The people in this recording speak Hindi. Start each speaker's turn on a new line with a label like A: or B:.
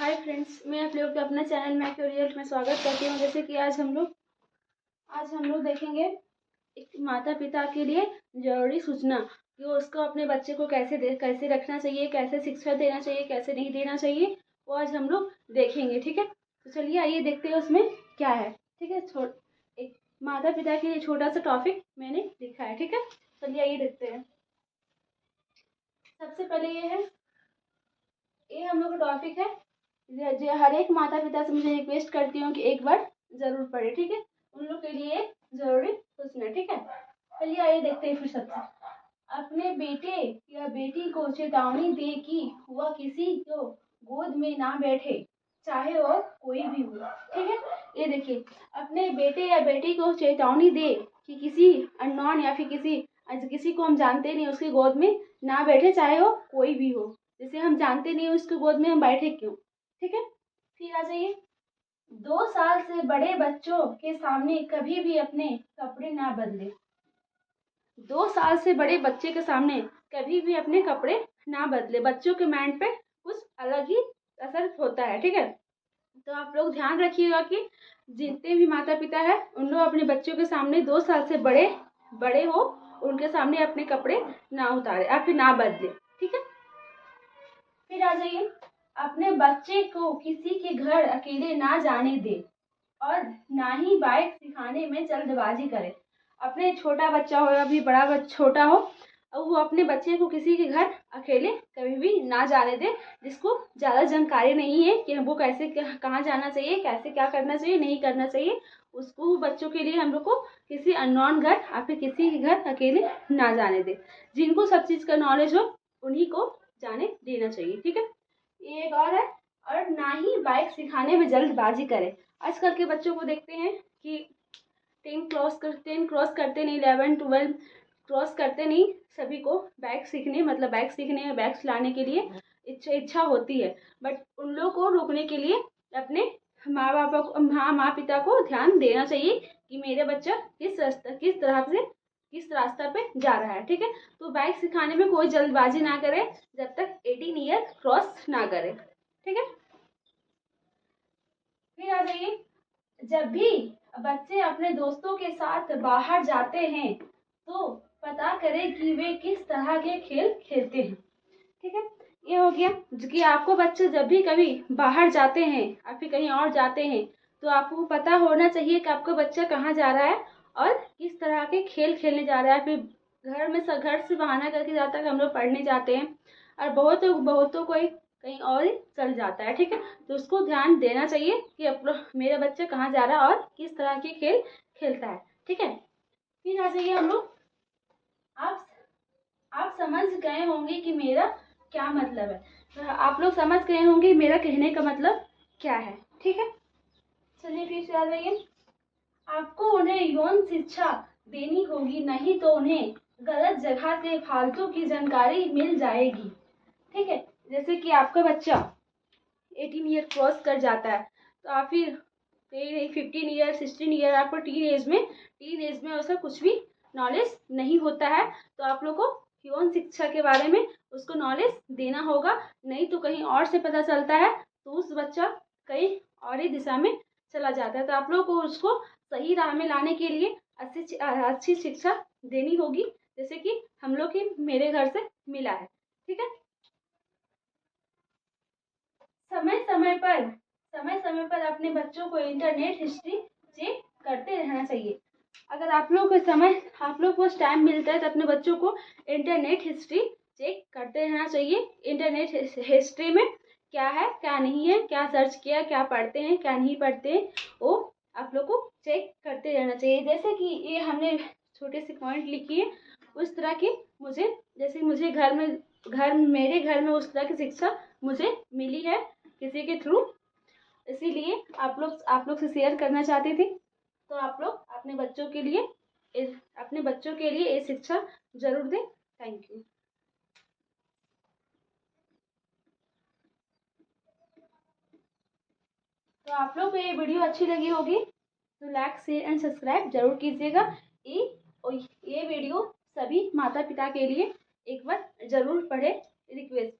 A: हाय फ्रेंड्स, मैं आप लोग को अपना चैनल मैक रिजल्ट में स्वागत करती हूँ। जैसे कि आज हम लोग देखेंगे एक माता पिता के लिए जरूरी सूचना कि वो उसको अपने बच्चे को कैसे रखना चाहिए, कैसे शिक्षा देना चाहिए, कैसे नहीं देना चाहिए, वो आज हम लोग देखेंगे। ठीक है, तो चलिए आइए देखते हैं उसमें क्या है। ठीक है, एक माता पिता के लिए छोटा सा टॉपिक मैंने लिखा है। ठीक है, चलिए आइए देखते हैं। सबसे पहले ये हम लोग का टॉपिक है। हर एक माता पिता से मुझे रिक्वेस्ट करती हूँ कि एक बार जरूर पढ़े। ठीक है, उन लोग के लिए जरूरी सूचना। ठीक है, चलिए आइए देखते हैं। फिर सबसे अपने बेटे या बेटी को चेतावनी दे कि वह किसी को गोद में ना बैठे, चाहे वो कोई भी हो। ठीक है, ये देखिए, अपने बेटे या बेटी को चेतावनी दे कि किसी अननोन या फिर किसी को हम जानते नहीं उसकी गोद में ना बैठे, चाहे वो कोई भी हो। जैसे हम जानते नहीं उसकी गोद में हम बैठे क्यों। ठीक है, फिर आ जाइए। 2 साल से बड़े बच्चों के सामने कभी भी अपने कपड़े ना बदले। 2 साल से बड़े बच्चे के सामने कभी भी अपने कपड़े ना बदले। बच्चों के माइंड पे कुछ अलग ही असर होता है। ठीक है, तो आप लोग ध्यान रखिएगा कि जितने भी माता पिता है उन लोग अपने बच्चों के सामने 2 साल से बड़े बड़े हो उनके सामने अपने कपड़े ना उतारे या फिर ना बदले। ठीक है, फिर आ जाइए। अपने बच्चे को किसी के घर अकेले ना जाने दे और ना ही बाइक सिखाने में जल्दबाजी करे। अपने छोटा बच्चा हो या भी बड़ा छोटा हो, और वो अपने बच्चे को किसी के घर अकेले कभी भी ना जाने दे जिसको ज़्यादा जानकारी नहीं है कि हमको कैसे कहाँ जाना चाहिए, कैसे क्या करना चाहिए, नहीं करना चाहिए। उसको बच्चों के लिए हम लोग को किसी अननोन घर या फिर किसी के घर अकेले ना जाने दे। जिनको सब चीज़ का नॉलेज हो उन्हीं को जाने देना चाहिए। ठीक है, ये एक और है। और ना ही बाइक सिखाने में जल्दबाजी करे। आजकल के बच्चों को देखते हैं कि 10 क्रॉस करते नहीं, 11 12 क्रॉस करते नहीं, सभी को बाइक सीखने में बाइक चलाने के लिए इच्छा होती है। बट उन लोग को रोकने के लिए अपने माँ पिता को ध्यान देना चाहिए कि मेरे बच्चा किस रास्ता पे जा रहा है। ठीक है, तो बाइक सिखाने में कोई जल्दबाजी ना करे जब तक 18 ईयर क्रॉस ना करे। ठीक है, फिर आ जाइए। जब भी बच्चे अपने दोस्तों के साथ बाहर जाते हैं तो पता करें कि वे किस तरह के खेल खेलते हैं। ठीक है, ये हो गया कि आपको बच्चे जब भी कभी बाहर जाते हैं या फिर कहीं और जाते हैं तो आपको पता होना चाहिए कि आपका बच्चा कहाँ जा रहा है और किस तरह के खेल खेलने जा रहा है। फिर घर से बहाना करके जाता है कि हम लोग पढ़ने जाते हैं, और बहुतों को कहीं और ही चल जाता है। ठीक है, तो उसको ध्यान देना चाहिए कि मेरा बच्चा कहाँ जा रहा है और किस तरह के खेल खेलता है। ठीक है, फिर आ जाइए हम लोग। आप आप समझ गए होंगे कि मेरा क्या मतलब है। तो आप लोग समझ गए होंगे मेरा कहने का मतलब क्या है। ठीक है, चलिए फिर से आ जाइए। आपको उन्हें यौन शिक्षा देनी होगी, नहीं तो उन्हें गलत जगह से फालतू की जानकारी मिल जाएगी। ठीक है, जैसे कि आपका बच्चा 18 ईयर क्रॉस कर जाता है तो आप फिर 15 ईयर 16 ईयर आपको टीन एज में उसका कुछ भी नॉलेज नहीं होता है, तो आप लोग को यौन शिक्षा के बारे में उसको नॉलेज देना होगा। नहीं तो कहीं और से पता चलता है तो उस बच्चा कहीं और ही दिशा में चला जाता है। तो आप लोग को उसको सही राह में लाने के लिए अच्छी शिक्षा देनी होगी, जैसे कि हम लोग की मेरे घर से मिला है। ठीक है, समय समय पर अपने बच्चों को इंटरनेट हिस्ट्री चेक करते रहना चाहिए। अगर आप लोग को टाइम मिलता है तो अपने बच्चों को इंटरनेट हिस्ट्री चेक करते रहना चाहिए। इंटरनेट हिस्ट्री में क्या है क्या नहीं है, क्या सर्च किया, क्या पढ़ते हैं क्या नहीं पढ़ते हैं, वो आप लोग को चेक करते रहना चाहिए। जैसे कि ये हमने छोटे से पॉइंट लिखी है उस तरह की मुझे मेरे घर में उस तरह की शिक्षा मुझे मिली है किसी के थ्रू, इसीलिए आप लोग से शेयर करना चाहती थी। तो आप लोग अपने बच्चों के लिए ये शिक्षा जरूर दें। Thank you. तो आप लोग को ये वीडियो अच्छी लगी होगी तो लाइक शेयर एंड सब्सक्राइब जरूर कीजिएगा। ये वीडियो सभी माता पिता के लिए एक बार जरूर पढ़े, रिक्वेस्ट।